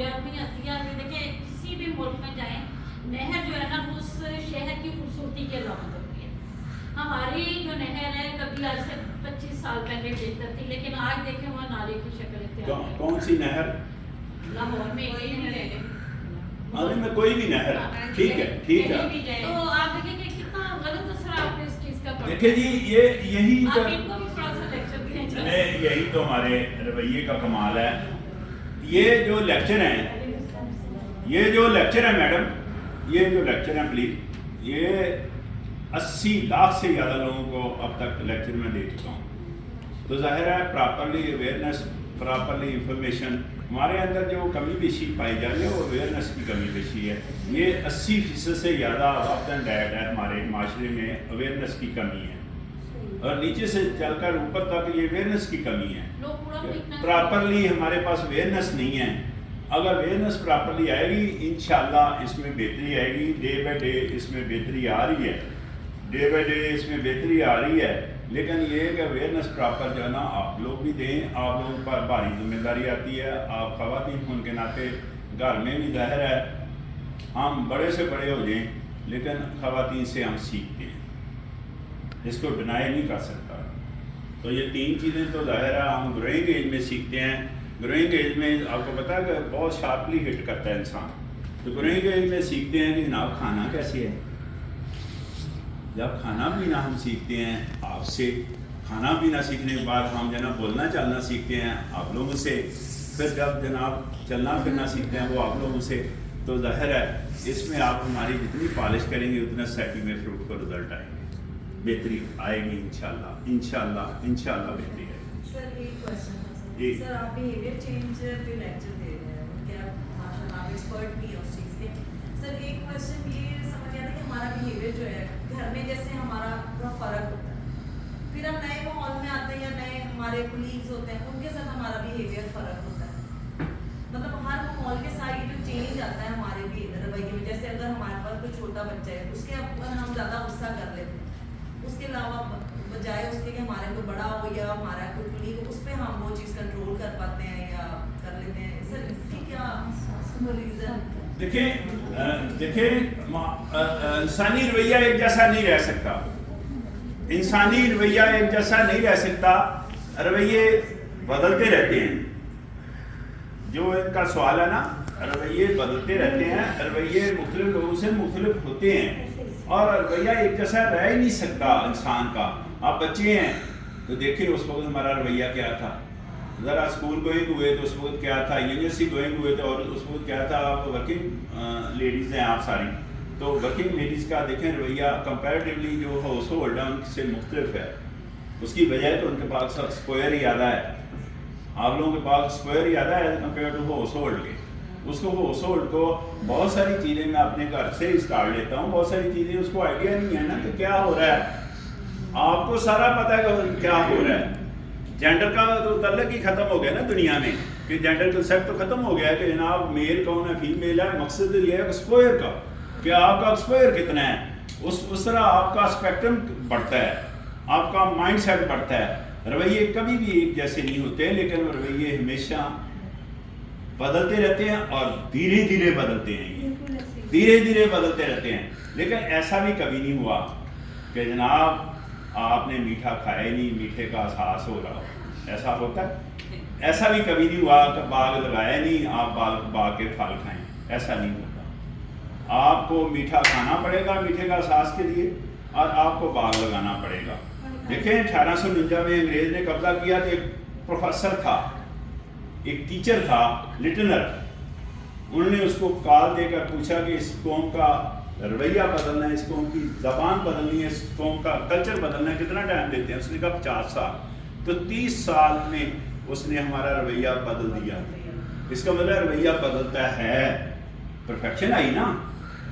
سہولیات نہیں آتی ہے. دیکھیں کسی بھی ملک میں جائیں نہر جو ہے نا اس شہر کی خوبصورتی کی علامت ہوتی ہے. ہماری جو نہر ہے کبھی آج سے 25 سال پہلے بہتر تھی لیکن آج دیکھیں وہاں نالے کی شکل اختیار ہے. کون سی نہر؟ لاہور میں ایک نہر ہے. آنے میں کوئی بھی نہر. ٹھیک ہے ٹھیک ہے. تو آپ دیکھیں کہ کتنا غلط اثر آپ نے اس چیز کا پڑا. دیکھیں جی یہی آپ ان کو بھی تھوڑا سا لیکچر دیں. یہی تو ہمارے رویے کا کمال ہے. یہ جو لیکچر ہیں میڈم، یہ جو لیکچر ہیں پلیز، یہ 80 لاکھ سے زیادہ لوگوں کو اب تک لیکچر میں دے چکا ہوں. تو ظاہر ہے پراپرلی اویئرنیس، پراپرلی انفارمیشن، ہمارے اندر جو کمی بیشی پائی جا رہی ہے وہ اویئرنیس کی کمی بیشی ہے. یہ 80% سے زیادہ وقت اینڈ ڈیٹ ہے ہمارے معاشرے میں اویئرنیس کی کمی ہے. اور نیچے سے چل کر اوپر تک یہ اویئرنیس کی کمی ہے. پراپرلی ہمارے پاس اویئرنیس نہیں ہے. اگر اویئرنیس پراپرلی آئے گی انشاءاللہ اس میں بہتری آئے گی. ڈے بائی ڈے اس میں بہتری آ رہی ہے، ڈے بائی ڈے اس میں بہتری آ رہی ہے. لیکن یہ کہ اویئرنیس پراپر جو ہے نا آپ لوگ بھی دیں. آپ لوگوں پر بھاری ذمہ داری آتی ہے. آپ خواتین ہونے کے ناطے گھر میں بھی ظاہر ہے ہم بڑے سے بڑے ہو جائیں لیکن خواتین سے ہم سیکھتے ہیں، اس کو ڈینائی نہیں کر سکتا. تو یہ 3 چیزیں تو ظاہر ہے ہم گروئنگ ایج میں سیکھتے ہیں. گروئنگ ایج میں آپ کو پتا ہے کہ بہت شارپلی ہٹ کرتا ہے انسان. تو گروئنگ ایج میں سیکھتے ہیں کہ جناب کھانا کیسے ہے. جب کھانا پینا ہم سیکھتے ہیں آپ سے، کھانا پینا سیکھنے کے بعد ہم جناب بولنا چلنا سیکھتے ہیں آپ لوگوں سے، پھر جب جناب چلنا پھرنا سیکھتے ہیں وہ آپ لوگوں سے. تو ظاہر ہے اس میں آپ ہماری جتنی پالش کریں گے اتنا سیٹنگ میں فروٹ کو رزلٹ آئیں گے، بہتری آئے گی انشاءاللہ بہتری آئے گی. سر ایک کوشچن ہے جی سر، آپ بیہیویئر چینج پہ لیکچر دے رہے ہیں کہ آپ ماشاء اللہ آپ ایکسپرٹ بھی ہیں اس چیز کے. سر ایک کوشچن یہ سمجھ آتا ہے کہ ہمارا بیہیویئر جو ہے گھر میں جیسے ہمارا پورا فرق ہوتا ہے، پھر ہم نئے ماحول میں آتے ہیں یا نئے ہمارے کولیگز ہوتے ہیں ان کے ساتھ ہمارا بیہیویئر فرق ہوتا ہے. مطلب ہر ماحول کے ساتھ یہ جو چینج آتا ہے ہمارے بھی رویے میں، جیسے اگر ہمارے پاس کوئی چھوٹا بچہ ہے اس کے اوپر ہم زیادہ غصہ کر لیتے ہیں، اس کے علاوہ بجائے اس کے کہ ہمارے کوئی بڑا ہو یا ہمارا کوئی کولیگ ہو اس پہ ہم وہ چیز کنٹرول کر پاتے ہیں یا کر لیتے ہیں. سر اس کی کیا ریزن؟ دیکھیں انسانی رویہ ایک جیسا نہیں رہ سکتا. انسانی رویہ ایک جیسا نہیں رہ سکتا. رویے بدلتے رہتے ہیں. جو ان کا سوال ہے نا، رویے بدلتے رہتے ہیں. رویے مختلف لوگوں سے مختلف ہوتے ہیں اور رویہ ایک جیسا رہ ہی نہیں سکتا انسان کا. آپ بچے ہیں تو دیکھیں اس وقت ہمارا رویہ کیا تھا، ذرا اسکول گوئنگ ہوئے تو اس وقت کیا تھا، یونیورسٹی گوئنگ ہوئے تو اور اس وقت کیا تھا. آپ ورکنگ لیڈیز ہیں آپ ساری، تو ورکنگ لیڈیز کا دیکھیں رویہ کمپیریٹیولی جو ہاؤس ہولڈ ہے ان سے مختلف ہے. اس کی وجہ تو ان کے پاس اسکوائر ہی زیادہ ہے. آپ لوگوں کے پاس اسکوائر ہی زیادہ ہے کمپیئر ٹو ہاؤس ہولڈ کے. اس کو ہاؤس ہولڈ کو بہت ساری چیزیں میں اپنے گھر سے ہی اسٹارٹ لیتا ہوں. بہت ساری چیزیں اس کو آئیڈیا نہیں ہے نا کہ کیا ہو رہا ہے. آپ کو سارا پتہ ہے کہ کیا ہو رہا ہے. جینڈر کا تو تعلق ہی ختم ہو گیا نا دنیا میں، کہ جینڈر کنسیپٹ تو ختم ہو گیا ہے کہ جناب میل کون ہے فیمیل ہے. مقصد یہ ہے ایکسپوئر کا کہ آپ کا ایکسپوئر کتنا ہے. اس طرح آپ کا اسپیکٹرم بڑھتا ہے، آپ کا مائنڈ سیٹ بڑھتا ہے. رویے کبھی بھی ایک جیسے نہیں ہوتے لیکن رویے ہمیشہ بدلتے رہتے ہیں اور دھیرے دھیرے بدلتے ہیں. یہ دھیرے دھیرے بدلتے رہتے ہیں. لیکن ایسا بھی کبھی نہیں ہوا کہ جناب آپ نے میٹھا کھایا ہی نہیں، میٹھے کا احساس ہو رہا ہو. ایسا ہوتا ہے؟ ایسا بھی کبھی نہیں ہوا کہ باغ لگایا نہیں آپ باغ کے پھل کھائیں. ایسا نہیں ہوتا. آپ کو میٹھا کھانا پڑے گا میٹھے کا احساس کے لیے اور آپ کو باغ لگانا پڑے گا. دیکھیں 1849 میں انگریز نے قبضہ کیا تو ایک پروفیسر تھا، ایک ٹیچر تھا لٹنر. انہوں نے اس کو کال دے کر پوچھا کہ اس قوم کا رویہ بدلنا ہے، اس قوم کی زبان بدلنی ہے، اس قوم کا کلچر بدلنا ہے، کتنا ٹائم دیتے ہیں؟ اس نے کہا 50 سال. تو 30 سال میں اس نے ہمارا رویہ بدل دیا. اس کا مطلب رویہ بدلتا ہے. پرفیکشن آئی نا.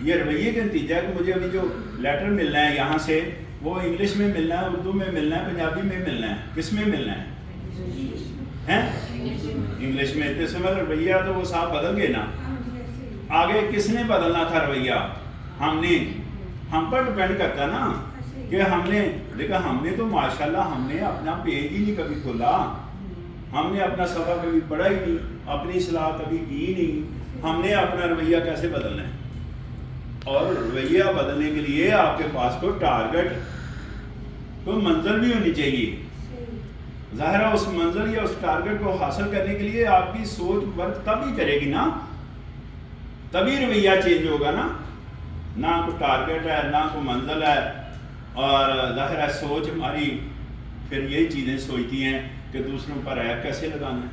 یہ رویے کا نتیجہ ہے کہ مجھے ابھی جو لیٹر ملنا ہے یہاں سے وہ انگلش میں ملنا ہے، اردو میں ملنا ہے، پنجابی میں ملنا ہے. کس میں ملنا ہے؟ انگلش میں. تو سمجھ رویہ تو وہ صاحب بدل گئے نا. آگے کس نے بدلنا تھا رویہ؟ ہم نے. ہم پر ڈپینڈ کرتا نا کہ ہم نے دیکھا. ہم نے تو ماشاءاللہ ہم نے اپنا پیج ہی نہیں کبھی کھولا. ہم نے اپنا صفحہ کبھی پڑھا ہی نہیں, اپنی اصلاح کبھی کی ہی نہیں. ہم نے اپنا رویہ کیسے بدلنا ہے؟ اور رویہ بدلنے کے لیے آپ کے پاس کوئی ٹارگٹ, کوئی منزل بھی ہونی چاہیے. ظاہر ہے اس منزل یا اس ٹارگٹ کو حاصل کرنے کے لیے آپ کی سوچ ورک تبھی کرے گی نا, تبھی رویہ چینج ہوگا نا. نہ کوئی ٹارگٹ ہے, نہ کوئی منزل ہے, اور ظاہر ہے سوچ ہماری پھر یہی چیزیں سوچتی ہیں کہ دوسروں پر عیب کیسے لگانا ہے,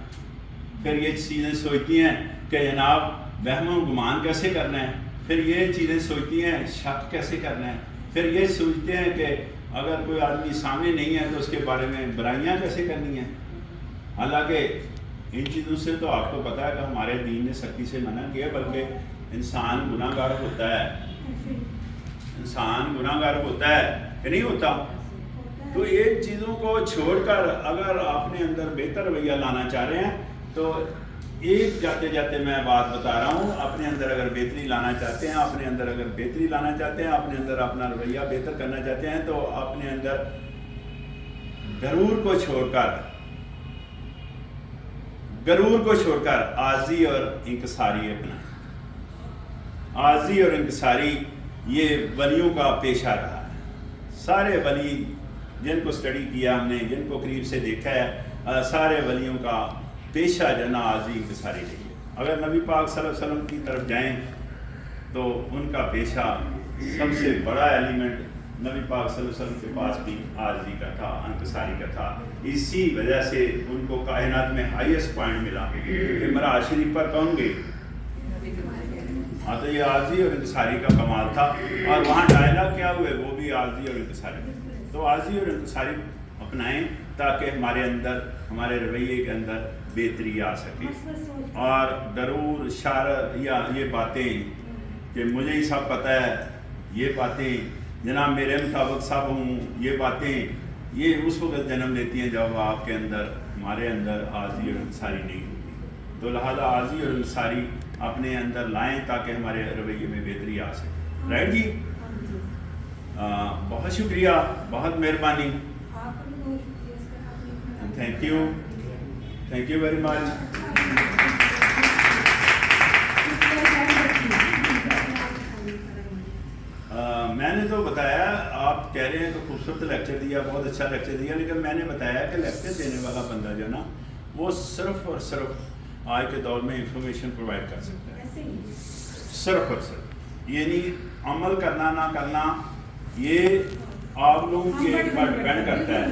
پھر یہ چیزیں سوچتی ہیں کہ جناب وہم و گمان کیسے کرنا ہے, پھر یہ چیزیں سوچتی ہیں شک کیسے کرنا ہے, پھر یہ سوچتے ہیں کہ اگر کوئی آدمی سامنے نہیں ہے تو اس کے بارے میں برائیاں کیسے کرنی ہیں. حالانکہ ان چیزوں سے تو آپ کو پتہ ہے کہ ہمارے دین نے سختی سے منع کیا, بلکہ انسان گناہ گار ہوتا ہے, انسان گناہ گار ہوتا ہے کہ نہیں ہوتا. تو یہ چیزوں کو چھوڑ کر اگر آپ نے اندر بہتر رویہ لانا چاہ رہے ہیں تو ایک جاتے جاتے میں بات بتا رہا ہوں, اپنے اندر اگر بہتری لانا چاہتے ہیں, اپنے اندر اگر بہتری لانا چاہتے ہیں, اپنے اندر اپنا رویہ بہتر کرنا چاہتے ہیں, تو اپنے اندر غرور کو چھوڑ کر عاجزی اور انکساری اپنائیں. عاجزی اور انکساری یہ ولیوں کا پیشہ رہا ہے. سارے ولی جن کو اسٹڈی کیا ہم نے, جن کو قریب سے دیکھا ہے, سارے ولیوں کا پیشہ جنا عاجزی انکساری رہی ہے. اگر نبی پاک صلی اللہ علیہ وسلم کی طرف جائیں تو ان کا پیشہ سب سے بڑا ایلیمنٹ نبی پاک صلی اللہ علیہ وسلم کے پاس بھی عاجزی کا تھا, انکساری کا تھا. اسی وجہ سے ان کو کائنات میں ہائیسٹ پوائنٹ ملا کہ مرا شریف پر کون گئی. ہاں تو یہ عاجزی اور انکساری کا کمال تھا, اور وہاں ڈائلاگ کیا ہوئے وہ بھی عاجزی اور انکساری. تو عاجزی اور انکساری اپنائیں تاکہ ہمارے اندر, ہمارے رویے کے اندر بہتری آ سکے. اور غرور, شر یا یہ باتیں کہ مجھے ہی سب پتہ ہے, یہ باتیں جناب میرے مطابق سب ہوں, یہ باتیں یہ اس وقت جنم لیتی ہیں جب آپ کے اندر, ہمارے اندر عاجزی اور انکساری نہیں ہوتی. تو لہذا عاجزی اور انکساری اپنے اندر لائیں تاکہ ہمارے رویے میں بہتری آ سکے. رائٹ جی, بہت شکریہ, بہت مہربانی. Thank you very much. میں نے تو بتایا, آپ کہہ رہے ہیں کہ خوبصورت لیکچر دیا, بہت اچھا لیکچر دیا, لیکن میں نے بتایا کہ لیکچر دینے والا بندہ جو نا وہ صرف اور صرف آج کے دور میں انفارمیشن پرووائڈ کر سکتا ہے, صرف اور صرف. یہ نہیں عمل کرنا نہ کرنا, یہ آپ لوگوں کے ایک پر ڈپینڈ کرتا ہے.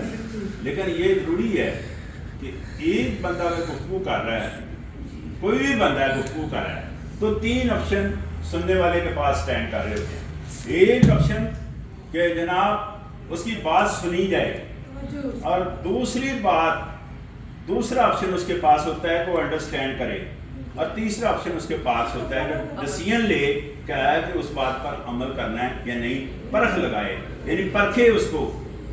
لیکن یہ ضروری ہے کہ ایک بندہ اگر گفتگو کر رہا ہے, کوئی بھی بندہ گفتگو کر رہا ہے, تو 3 آپشن سننے والے کے پاس اسٹینڈ کر رہے ہوتے ہیں. ایک آپشن کہ جناب اس کی بات سنی جائے, اور دوسرا آپشن اس کے پاس ہوتا ہے کہ وہ انڈرسٹینڈ کرے, اور تیسرا آپشن اس کے پاس ہوتا ہے کہ ڈیسیژن لے کہ اس بات پر عمل کرنا ہے یا نہیں, پرکھ لگائے, یعنی پرکھے اس کو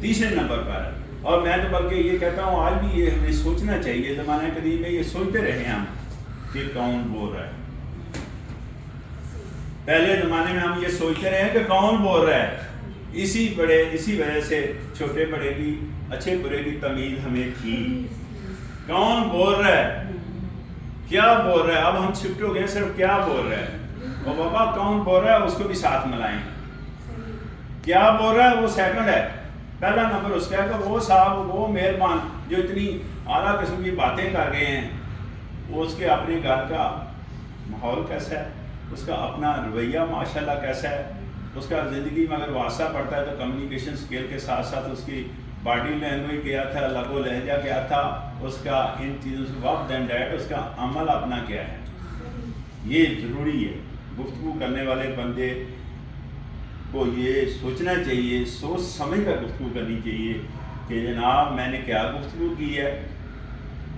تیسرے نمبر پر. اور میں تو بلکہ یہ کہتا ہوں آج بھی یہ ہمیں سوچنا چاہیے, زمانہ قدیم میں یہ سوچتے رہے ہم کہ کون بول رہا ہے. پہلے زمانے میں ہم یہ سوچتے رہے ہیں کہ کون بول رہا ہے. اسی وجہ سے چھوٹے بڑے کی, اچھے برے کی تمیز ہمیں تھی. کون بول رہا ہے, کیا بول رہا ہے. اب ہم شفٹ ہو گئے صرف کیا بول رہا ہے, اور بابا کون بول رہا ہے اس کو بھی ساتھ ملائیں. کیا بول رہا ہے وہ سیکنڈ ہے, پہلا نمبر اس کا ہے کہ وہ صاحب, وہ مہربان جو اتنی اعلیٰ قسم کی باتیں کر گئے ہیں, وہ اس کے اپنے گھر کا ماحول کیسا ہے, اس کا اپنا رویہ ماشاءاللہ کیسا ہے, اس کا زندگی میں اگر واسطہ پڑتا ہے تو کمیونیکیشن سکیل کے ساتھ ساتھ اس کی باڈی لینگویج کیا تھا, لب و لہجہ کیا تھا, اس کا ان چیزوں سے وقت دین ڈیٹ, اس کا عمل اپنا کیا ہے. یہ ضروری ہے. گفتگو کرنے والے بندے کو یہ سوچنا چاہیے, سوچ سمجھ کر گفتگو کرنی چاہیے کہ جناب میں نے کیا گفتگو کی ہے,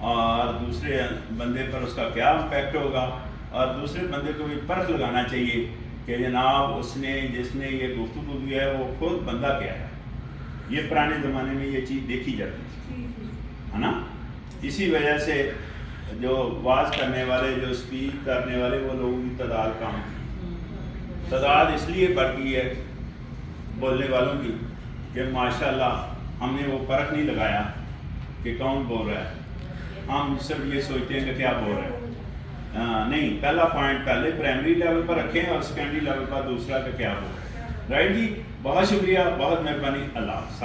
اور دوسرے بندے پر اس کا کیا امپیکٹ ہوگا, اور دوسرے بندے کو بھی پرکھ لگانا چاہیے کہ جناب جس نے یہ گفتگو کی ہے وہ خود بندہ کیا ہے. یہ پرانے زمانے میں یہ چیز دیکھی جاتی ہے نا. اسی وجہ سے جو واز کرنے والے, جو اسپیچ کرنے والے, وہ لوگوں کی تعداد کم تھی. تعداد اس لیے بڑھ گئی ہے بولنے والوں کی کہ ماشاءاللہ ہم نے وہ فرق نہیں لگایا کہ کون بول رہا ہے. ہم صرف یہ سوچتے ہیں کہ کیا بول رہے ہیں. نہیں، پہلا پوائنٹ پہلے پرائمری لیول پر رکھیں اور سیکنڈری لیول پر دوسرا کہ کیا بول رہے ہیں. رائٹ جی، بہت شکریہ، بہت مہربانی، اللہ حافظ.